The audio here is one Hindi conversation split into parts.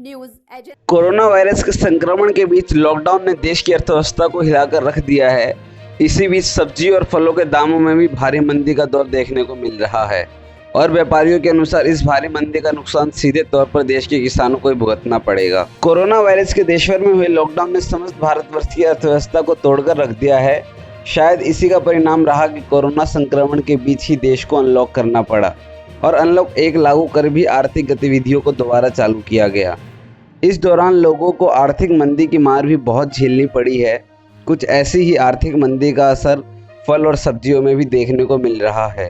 News agency. कोरोना वायरस के संक्रमण के बीच लॉकडाउन ने देश की अर्थव्यवस्था को हिलाकर रख दिया है। इसी बीच सब्जी और फलों के दामों में भी भारी मंदी का दौर देखने को मिल रहा है और व्यापारियों के अनुसार इस भारी मंदी का नुकसान सीधे तौर पर देश के किसानों को ही भुगतना पड़ेगा। कोरोना वायरस के देशभर में हुए लॉकडाउन ने समस्त भारतवर्ष की अर्थव्यवस्था को तोड़कर रख दिया है। शायद इसी का परिणाम रहा कि कोरोना संक्रमण के बीच ही देश को अनलॉक करना पड़ा और अनलॉक 1 लागू कर भी आर्थिक गतिविधियों को दोबारा चालू किया गया। इस दौरान लोगों को आर्थिक मंदी की मार भी बहुत झेलनी पड़ी है। कुछ ऐसी ही आर्थिक मंदी का असर फल और सब्जियों में भी देखने को मिल रहा है।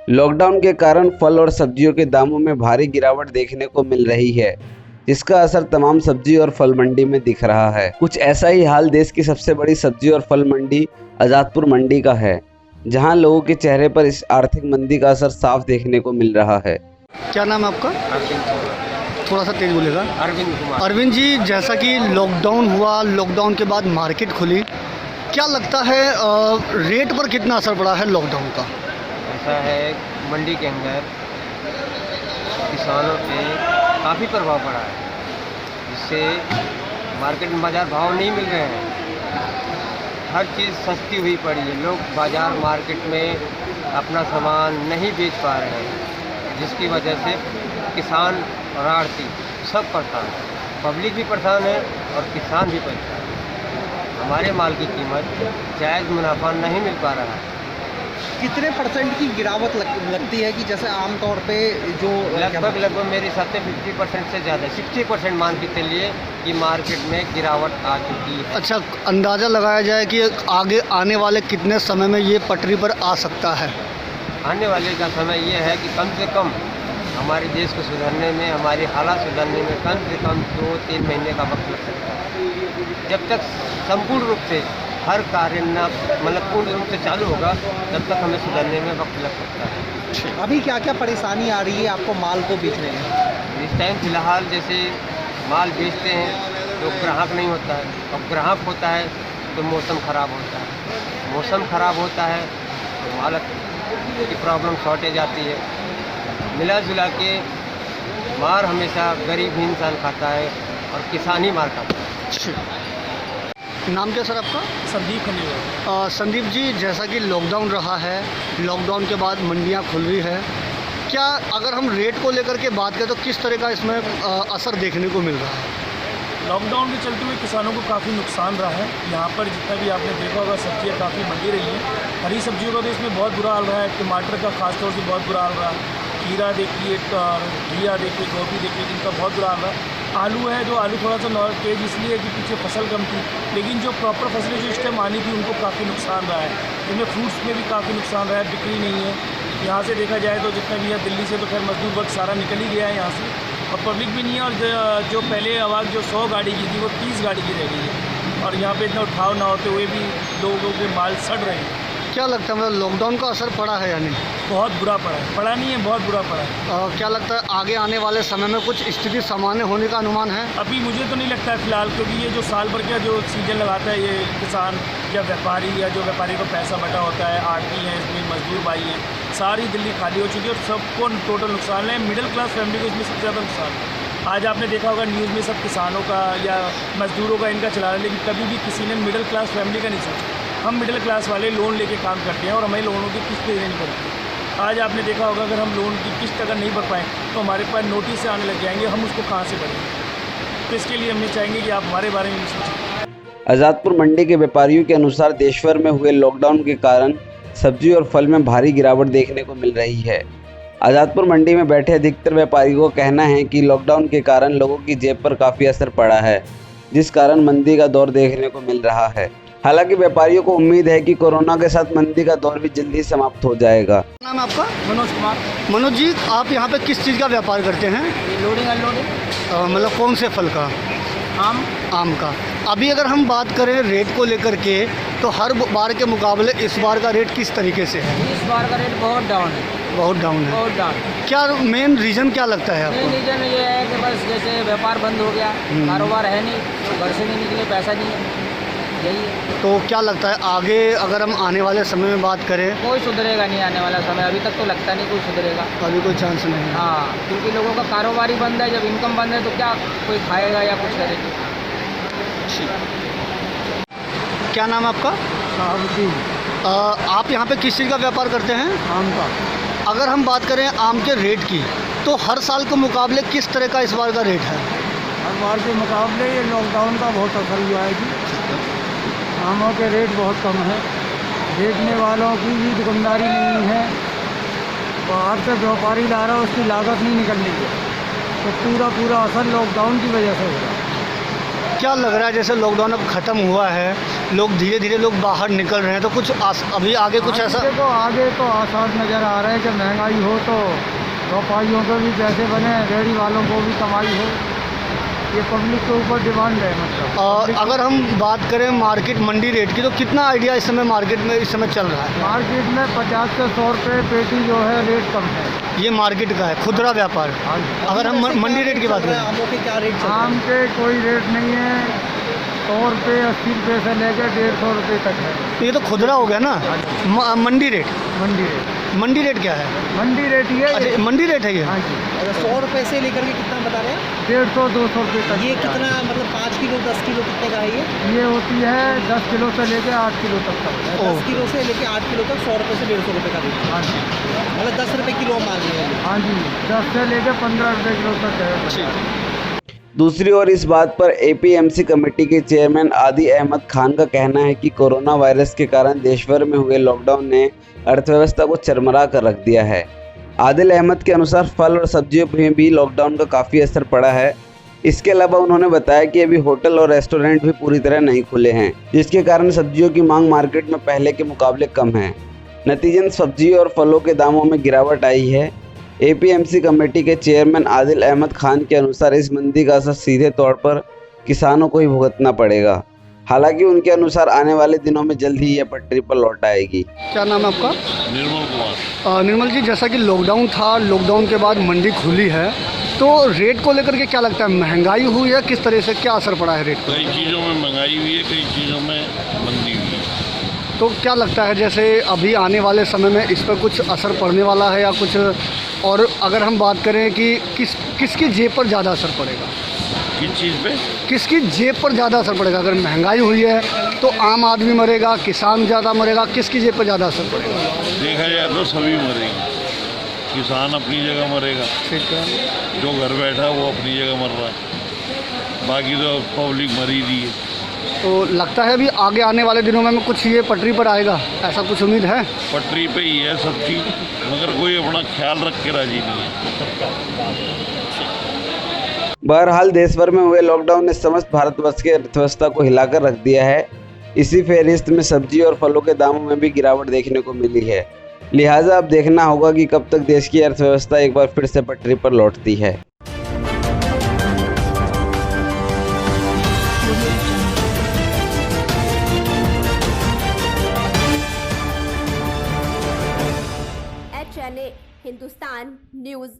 लॉकडाउन के कारण फल और सब्जियों के दामों में भारी गिरावट देखने को मिल रही है, जिसका असर तमाम सब्जी और फल मंडी में दिख रहा है। कुछ ऐसा ही हाल देश की सबसे बड़ी सब्जी और फल मंडी आज़ादपुर मंडी का है, जहां लोगों के चेहरे पर इस आर्थिक मंदी का असर साफ देखने को मिल रहा है। क्या नाम है आपका? थोड़ा सा तेज बोलेगा। अरविंद कुमार। अरविंद जी, जैसा कि लॉकडाउन हुआ, लॉकडाउन के बाद मार्केट खुली, क्या लगता है रेट पर कितना असर पड़ा है लॉकडाउन का? ऐसा है, मंडी के अंदर किसानों पे काफ़ी प्रभाव पड़ा है, जिससे मार्केट में बाज़ार भाव नहीं मिल रहे हैं। हर चीज़ सस्ती हुई पड़ी है। लोग बाज़ार मार्केट में अपना सामान नहीं बेच पा रहे हैं, जिसकी वजह से किसान और आढ़ती सब परेशान है। पब्लिक भी परेशान है और किसान भी परेशान है। हमारे माल की कीमत जायज़ मुनाफा नहीं मिल पा रहा है। कितने % की गिरावट लगती है कि जैसे आमतौर पे जो लगभग मेरे हिसाब से 50% से ज़्यादा 60% मान के चलिए कि मार्केट में गिरावट आ चुकी है। अच्छा, अंदाज़ा लगाया जाए कि आगे आने वाले कितने समय में ये पटरी पर आ सकता है? आने वाले का समय ये है कि कम से कम हमारे देश को सुधरने में, हमारी हालात सुधरने में कम से कम 2-3 महीने का वक्त लग सकता है। जब तक संपूर्ण रूप से हर कार्य न पूर्ण रूप से चालू होगा, तब तक हमें सुधरने में वक्त लग सकता है। अभी क्या क्या परेशानी आ रही है आपको माल को बेचने में? इस टाइम फ़िलहाल जैसे माल बेचते हैं तो ग्राहक नहीं होता है, और ग्राहक होता है तो मौसम ख़राब होता है। मौसम ख़राब होता है तो माल की प्रॉब्लम शॉर्टेज आती है। मिला जुला के मार हमेशा गरीब ही इंसान खाता है और किसान ही मार खाता है। नाम क्या सर आपका? संदीप खंडेलवाल। संदीप जी, जैसा कि लॉकडाउन रहा है, लॉकडाउन के बाद मंडियां खुल रही है, क्या अगर हम रेट को लेकर के बात करें तो किस तरह का इसमें असर देखने को मिल रहा है? लॉकडाउन के चलते हुए किसानों को काफ़ी नुकसान रहा है। यहाँ पर जितना भी आपने देखा होगा, सब्जियाँ काफ़ी महंगी रही हैं। हरी सब्जियों का तो इसमें बहुत बुरा हाल रहा है। टमाटर का खासतौर से बहुत बुरा हाल रहा है। खीरा देखिए, घिया देखिए, गोभी देखिए, जिनका बहुत बुरा हाल रहा है। आलू है, जो आलू थोड़ा सा तेज इसलिए कि पीछे फसल कम थी, लेकिन जो प्रॉपर फसलें जो इस टाइम आनी थी उनको काफ़ी नुकसान रहा है। इनमें फ्रूट्स में भी काफ़ी नुकसान रहा है, बिक्री नहीं है। यहाँ से देखा जाए तो जितना भी है, दिल्ली से तो खैर मजदूर वर्ग सारा निकल ही गया है यहाँ से, और पब्लिक भी नहीं है। और जो पहले आवाज़ जो 100 गाड़ी की थी वो 30 गाड़ी की रह गई है, और यहाँ पे इतना उठाव ना होते हुए भी लोगों के माल सड़ रहे हैं। क्या लगता है, मतलब लॉकडाउन का असर पड़ा है या नहीं? बहुत बुरा पड़ा है। पड़ा नहीं है, बहुत बुरा पड़ा है। क्या लगता है आगे आने वाले समय में कुछ स्थिति सामान्य होने का अनुमान है? अभी मुझे तो नहीं लगता है फ़िलहाल, क्योंकि ये जो साल भर का जो सीजन लगाता है ये किसान या व्यापारी, या जो व्यापारी को पैसा बटा होता है, आड़ती हैं, इसमें मजदूर भाई हैं, सारी दिल्ली खाली हो चुकी है और सबको टोटल नुकसान है। मिडिल क्लास फैमिली को इसमें सबसे ज़्यादा नुकसान है। आज आपने देखा होगा न्यूज़ में सब किसानों का या मजदूरों का इनका चला रहा है, लेकिन कभी भी किसी ने मिडिल क्लास फैमिली का नहीं सोचा। हम मिडिल क्लास वाले लोन लेके काम करते हैं और हमें लोनों की किस्त देनी पड़ती है। आज आपने देखा होगा, अगर हम लोन की किस्त अगर नहीं भर पाएँ तो हमारे पास नोटिस आने लग जाएंगे, हम उसको कहाँ से भरेंगे? तो इसके लिए हम ये चाहेंगे कि आप हमारे बारे में भी सोचें। आज़ादपुर मंडी के व्यापारियों के अनुसार देशभर में हुए लॉकडाउन के कारण सब्जी और फल में भारी गिरावट देखने को मिल रही है। आज़ादपुर मंडी में बैठे अधिकतर व्यापारियों का कहना है कि लॉकडाउन के कारण लोगों की जेब पर काफ़ी असर पड़ा है, जिस कारण मंदी का दौर देखने को मिल रहा है। हालांकि व्यापारियों को उम्मीद है कि कोरोना के साथ मंदी का दौर भी जल्दी समाप्त हो जाएगा। नाम है आपका? मनोज कुमार। मनोज जी, आप यहाँ पे किस चीज़ का व्यापार करते हैं? Loading unloading. मतलब कौन से फल का? आम का। अभी अगर हम बात करें रेट को लेकर के, तो हर बार के मुकाबले इस बार का रेट किस तरीके से है? इस बार का रेट बहुत डाउन है। बहुत डाउन है। बहुत डाउन। क्या मेन रीज़न क्या लगता है आपको? मेन रीज़न ये है कि बस जैसे व्यापार बंद हो गया, कारोबार है नहीं, तो घर से नहीं निकले, पैसा नहीं है, यही है। तो क्या लगता है आगे अगर हम आने वाले समय में बात करें, कोई सुधरेगा नहीं आने वाला समय, अभी तक तो लगता नहीं कोई सुधरेगा। अभी कोई चांस नहीं है। हाँ, क्योंकि लोगों का कारोबार ही बंद है, जब इनकम बंद है तो क्या कोई खाएगा या कुछ करेगा। क्या नाम है आपका? आप यहाँ पे किस चीज़ का व्यापार करते हैं? आम का। अगर हम बात करें आम के रेट की, तो हर साल के मुकाबले किस तरह का इस बार का रेट है? हर बार के मुकाबले ये लॉकडाउन का बहुत असर हुआ है जी। आमों के रेट बहुत कम है, बेचने वालों की भी दुकानदारी नहीं है, बाहर से व्यापारी ला रहा है उसकी लागत नहीं निकल रही है, तो पूरा असर लॉकडाउन की वजह से हो रहा है। क्या लग रहा है जैसे लॉकडाउन अब ख़त्म हुआ है, लोग धीरे धीरे लोग बाहर निकल रहे हैं, तो कुछ अभी आगे कुछ ऐसा? देखो आगे तो आसार नज़र आ रहा है कि महंगाई हो तो व्यापारियों को भी पैसे बने, रेहड़ी वालों को भी कमाई हो, ये पब्लिक के ऊपर डिमांड है। मतलब अगर हम बात करें मार्केट मंडी रेट की, तो कितना आइडिया इस समय मार्केट में इस समय चल रहा है? मार्केट में 50 से 100 रुपये पेटी जो है रेट कम है। ये मार्केट का है, खुदरा व्यापार। अगर हम मंडी रेट की बात करें, आमों के क्या रेट? आम के कोई रेट नहीं है, 100 रुपये 80 रुपये से लेकर 150 रुपये तक है। तो ये तो खुदरा हो गया ना। मंडी रेट, मंडी रेट क्या है? मंडी रेट ये अच्छा, मंडी रेट है ये। हाँ जी। 100 रुपये से लेकर के कितना बता रहे हैं? 150-200 रुपये तक। ये कितना मतलब 5 किलो 10 किलो कितने का है ये? ये होती है 10 किलो से लेकर 8 किलो तक का। 10 किलो से लेकर 8 किलो तक 100 रुपये से 150 रुपये का रेट। हाँ जी। मतलब 10 रुपये किलो हम मान रहे हैं। हाँ जी, 10 से लेकर 15 रुपये किलो तक है। दूसरी ओर इस बात पर एपीएमसी कमेटी के चेयरमैन आदि अहमद खान का कहना है कि कोरोना वायरस के कारण देश भर में हुए लॉकडाउन ने अर्थव्यवस्था को चरमरा कर रख दिया है। आदिल अहमद के अनुसार फल और सब्जियों में भी लॉकडाउन का काफ़ी असर पड़ा है। इसके अलावा उन्होंने बताया कि अभी होटल और रेस्टोरेंट भी पूरी तरह नहीं खुले हैं, जिसके कारण सब्जियों की मांग मार्केट में पहले के मुकाबले कम है। नतीजन सब्जी और फलों के दामों में गिरावट आई है। एपीएमसी कमेटी के चेयरमैन आदिल अहमद खान के अनुसार इस मंदी का असर सीधे तौर पर किसानों को ही भुगतना पड़ेगा। हालांकि उनके अनुसार आने वाले दिनों में जल्द ही यह पटरी पर लौट आएगी। क्या नाम है आपका? निर्मल कुमार। निर्मल जी, जैसा कि लॉकडाउन था, लॉकडाउन के बाद मंडी खुली है, तो रेट को लेकर के क्या लगता है, महंगाई हुई है, किस तरह से क्या असर पड़ा है रेट पर? कई चीज़ों में महंगाई हुई है, कई चीज़ों में मंदी हुई है। तो क्या लगता है जैसे अभी आने वाले समय में इस पर कुछ असर पड़ने वाला है या कुछ? और अगर हम बात करें कि किसकी जेब पर ज़्यादा असर पड़ेगा? किस चीज़ पे? किसकी जेब पर ज़्यादा असर पड़ेगा? अगर महंगाई हुई है तो आम आदमी मरेगा, किसान ज़्यादा मरेगा, किसकी जेब पर ज़्यादा असर पड़ेगा? देखा जाए तो सभी मरेंगे। किसान अपनी जगह मरेगा, ठीक है, जो घर बैठा है वो अपनी जगह मर रहा है, बाकी तो पब्लिक मरी रही है। तो लगता है अभी आगे आने वाले दिनों में कुछ ये पटरी पर आएगा, ऐसा कुछ उम्मीद है? पटरी पे ही है सब चीज़, मगर कोई अपना ख्याल रख के राजी नहीं है। बहरहाल देश भर में हुए लॉकडाउन ने समस्त भारतवर्ष की अर्थव्यवस्था को हिलाकर रख दिया है। इसी फेहरिस्त में सब्जी और फलों के दामों में भी गिरावट देखने को मिली है। लिहाजा अब देखना होगा कि कब तक देश की अर्थव्यवस्था एक बार फिर से पटरी पर लौटती है। HNA Hindustan news.